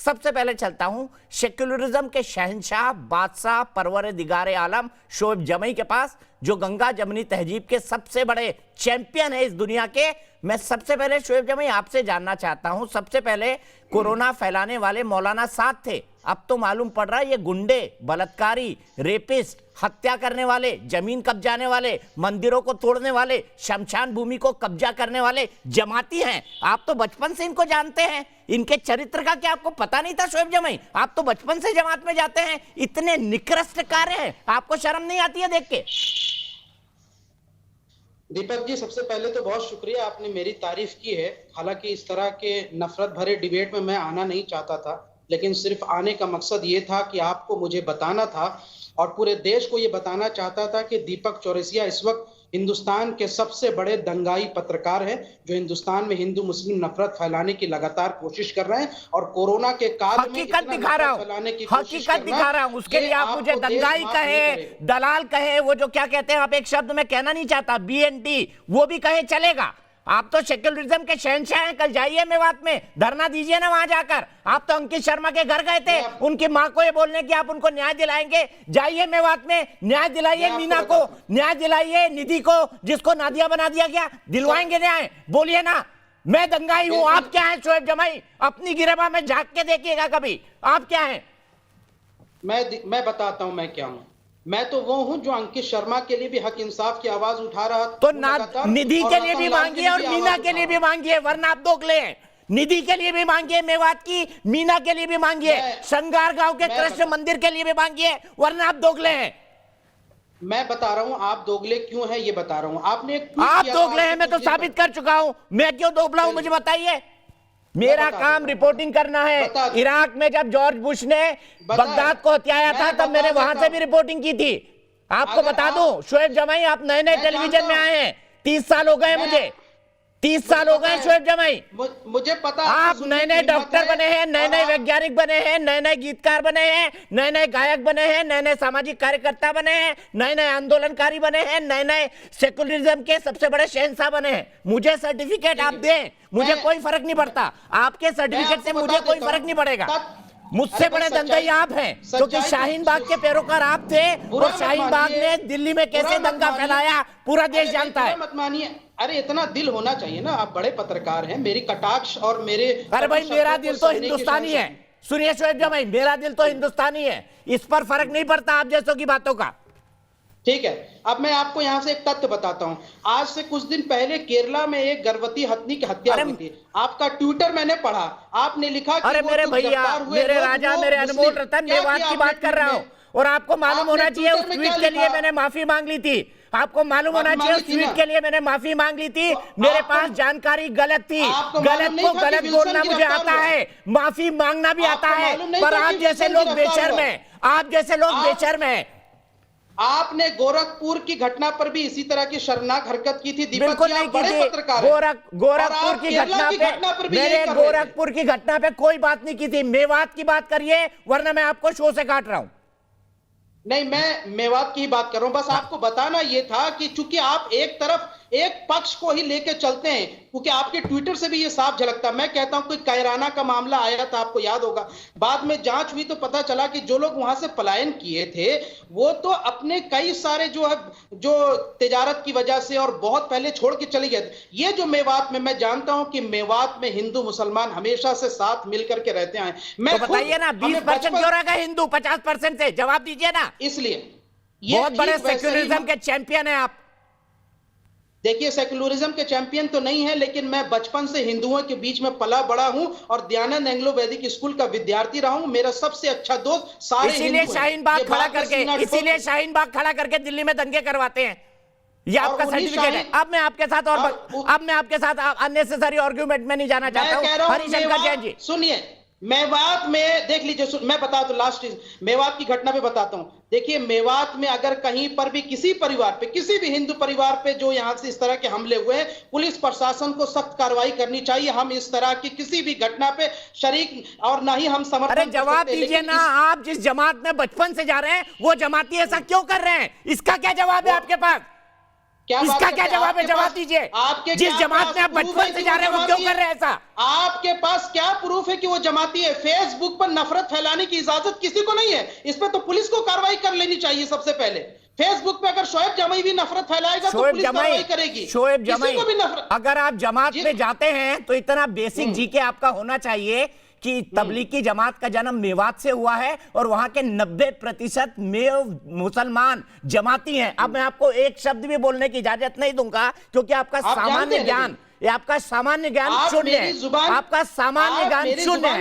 सबसे पहले चलता हूं सेक्युलरिज्म के शहंशाह, बादशाह, परवरदिगारे आलम शोएब जमई के पास, जो गंगा जमनी तहजीब के सबसे बड़े चैंपियन है इस दुनिया के। मैं सबसे पहले शोएब जमई आपसे जानना चाहता हूं, सबसे पहले कोरोना फैलाने वाले मौलाना साथ थे, अब तो मालूम पड़ रहा है ये गुंडे, बलात्कारी, रेपिस्ट, हत्या करने वाले, जमीन कब्जाने वाले, मंदिरों को तोड़ने वाले, शमशान भूमि को कब्जा करने वाले जमाती हैं। आप तो बचपन से इनको जानते हैं, इनके चरित्र का क्या आपको पता नहीं था शोएब जमई? आप तो बचपन से जमात में जाते हैं, इतने निकृष्ट कार्य हैं, आपको शर्म नहीं आती है देख के? दीपक जी, सबसे पहले तो बहुत शुक्रिया, आपने मेरी तारीफ की है। हालांकि इस तरह के नफरत भरे डिबेट में मैं आना नहीं चाहता था, लेकिन सिर्फ आने का मकसद ये था कि आपको मुझे बताना था और पूरे देश को ये बताना चाहता था कि दीपक चौरसिया इस वक्त हिंदुस्तान के सबसे बड़े दंगाई पत्रकार हैं, जो हिंदुस्तान में हिंदू मुस्लिम नफरत फैलाने की लगातार कोशिश कर रहे हैं और कोरोना के काल में हकीकत दिखा रहा हूं, उसके लिए आप मुझे दंगाई कहे, दलाल कहे, वो जो क्या कहते हैं आप एक शब्द में कहना नहीं चाहता, BNT, वो भी कहे चलेगा। आप तो सेक्युलरिज्म के शहंशाह हैं, कल जाइए मेवात में धरना दीजिए ना वहां जाकर। आप तो अंकित शर्मा के घर गए थे, उनकी मां को ये बोलने की आप उनको न्याय दिलाएंगे। जाइए मेवात में न्याय दिलाइए, मीना को न्याय दिलाइए, निधि को जिसको नादिया बना दिया गया, दिलवाएंगे न्याय, बोलिए ना। मैं दंगाई हूं, आप क्या हैं शोएब जमई? अपनी गिरबा में झांक के देखिएगा कभी, आप क्या हैं? मैं बताता हूं मैं क्या हूं। मैं तो वो हूं जो अंकित शर्मा के लिए भी हक इंसाफ की आवाज उठा रहा था, तो निधि के लिए भी मांगिए और मीना के लिए भी मांगिए, वरना आप दोगले हैं। निधि के लिए भी मांगिए मेवात की, मीना के लिए भी मांगिए, श्रृंगार गांव के कृष्ण मंदिर के लिए भी मांगिए, वरना आप दोगले हैं। मैं बता रहा हूं आप दोगले क्यों हैं, ये बता रहा हूं। आपने आप दोगले हैं, मैं तो साबित कर चुका हूं। मैं क्यों दोगला हूं मुझे बताइए? मेरा काम रिपोर्टिंग करना है। इराक में जब जॉर्ज बुश ने बगदाद को हत्याया था, तब मैंने वहां से भी रिपोर्टिंग की थी। आपको बता दूं शोएब जमई, आप नए नए टेलीविजन में आए हैं, 30 साल हो गए मुझे, 30 साल हो गए शोएब जमई। मुझे पता, आप नए नए डॉक्टर बने हैं, नए नए वैज्ञानिक बने हैं, नए नए गीतकार बने हैं, नए नए गायक बने हैं, नए नए सामाजिक कार्यकर्ता बने हैं, नए नए आंदोलनकारी बने हैं, नए नए सेक्युलरिज्म के सबसे बड़े शहंशाह बने हैं। मुझे सर्टिफिकेट आप दें, मुझे कोई फर्क नहीं पड़ता, आपके सर्टिफिकेट से मुझे कोई फर्क नहीं पड़ेगा। मुझसे बड़े दंगाई आप हैं, क्योंकि शाहीन बाग के पैरोकार आप थे और शाहीन बाग ने दिल्ली में कैसे दंगा फैलाया पूरा देश जानता है। मत मानिए, अरे इतना दिल होना चाहिए ना, आप बड़े पत्रकार हैं। मेरी कटाक्ष और मेरे, अरे भाई मेरा दिल तो हिंदुस्तानी है। सुनिए शोएब जमई, मेरा दिल तो हिंदुस्तानी है, इस पर फर्क नहीं पड़ता आप जैसों की बातों का। ठीक है, अब मैं आपको यहां से एक तथ्य बताता हूं। आज से कुछ दिन पहले केरला में एक गर्भवती हथनी की हत्या हुई थी। आपका ट्विटर मैंने पढ़ा, आपने लिखा कि अरे मेरे भैया, मेरे राजा, मेरे अनमोल रतन, मेवात की बात कर रहा हूं, और आपको मालूम होना चाहिए उस ट्वीट के लिए मैंने माफी मांग ली थी। आपको मालूम होना चाहिए उस ट्वीट के लिए मैंने माफी मांग ली थी। मेरे पास जानकारी गलत थी, गलत को गलत बोलना मुझे आता है, माफी मांगना भी आता है, पर आप जैसे लोग बेशर्म हैं, आप जैसे लोग बेशर्म हैं। आपने गोरखपुर की घटना पर भी इसी तरह की शर्मनाक हरकत की थी। बिल्कुल नहीं की थी। गोरखपुर की घटना पे, मैंने गोरखपुर की घटना पे कोई बात नहीं की थी। मेवात की बात करिए, वरना मैं आपको शो से काट रहा हूं। नहीं, मैं मेवात की बात कर रहा हूं। बस आपको बताना यह था कि चूंकि आप एक तरफ एक पक्ष को ही लेके चलते हैं, क्योंकि आपके ट्विटर से भी ये साफ झलकता। मैं कहता हूं कोई कैराना का मामला आया था, आपको याद होगा, बाद में जांच हुई तो पता चला कि जो लोग वहां से पलायन किए थे वो तो अपने कई सारे जो तिजारत की वजह से और बहुत पहले छोड़ के चले गए। ये जो मेवात में, मैं जानता हूं कि मेवात में हिंदू मुसलमान हमेशा से साथ मिलकर के रहते हैं। मैं तो बताइए ना 20% क्यों रह गए हिंदू 50% से? जवाब दीजिए ना। इसलिए बहुत बड़े सेक्युलरिज्म के चैंपियन है आप। देखिए, सेक्युलरिज्म के चैंपियन तो नहीं है, लेकिन मैं बचपन से हिंदुओं के बीच में पला बड़ा हूं और दयानंद एंग्लो वैदिक स्कूल का विद्यार्थी रहा हूं। मेरा सबसे अच्छा दोस्त सारे इसीलिए शाहीन बाग खड़ा करके, इसीलिए शाहीन बाग खड़ा करके दिल्ली में दंगे करवाते हैं। ये आपका सर्टिफिकेट है। अब मैं आपके साथ अननेसेसरी आर्गुमेंट में नहीं जाना चाहता हूं। हरिशंकर जैन जी सुनिए, मेवात में देख लीजिए, मैं बता दूं, लास्ट मेवात की घटना पे बताता हूं। देखिए, मेवात में अगर कहीं पर भी किसी परिवार पे, किसी भी हिंदू परिवार पे जो यहां से इस तरह के हमले हुए हैं, पुलिस प्रशासन को सख्त कार्रवाई करनी चाहिए। हम इस तरह की किसी भी घटना पे शरीक और ना ही हम समर्थन। अरे जवाब दीजिए ना, आप जिस जमात में बचपन से जा रहे हैं वो जमाती ऐसा क्यों कर रहे हैं? इसका क्या जवाब है आपके पास? क्या बात इसका करते क्या हैं? जवाब है? आपके जवाब पास- दीजिए। आपके जिस क्या जमात पास में आप प्रूफ बचपन है से कि जा रहे हैं वो क्यों जमाती कर रहे हैं है? ऐसा? आपके पास क्या प्रूफ है कि वो जमाती है? फेसबुक पर नफरत फैलाने की इजाजत किसी को नहीं है। इस पे तो पुलिस को कार्रवाई कर लेनी चाहिए सबसे पहले। फेसबुक पे अगर शोएब जमाई भी नफरत फैलाएगा तो शोएब पुलिस जमाई, कार्रवाई करेगी। शोएब किसी जमाई, को भी नफरत, अगर आप जमात जी। में जाते हैं तो इतना बेसिक जीके आपका होना चाहिए कि तबलीगी जमात का जन्म मेवात से हुआ है और वहां के 90% मेव मुसलमान जमाती हैं। अब मैं आपको एक शब्द भी बोलने की इजाजत नहीं दूंगा क्योंकि आपका आप जानते सामान्य हैं ज्ञान, ये आपका सामान्य ज्ञान आप शून्य मेरी है। जुबान- आपका सामान्य आप ज्ञान मेरी शून्य जुबान है।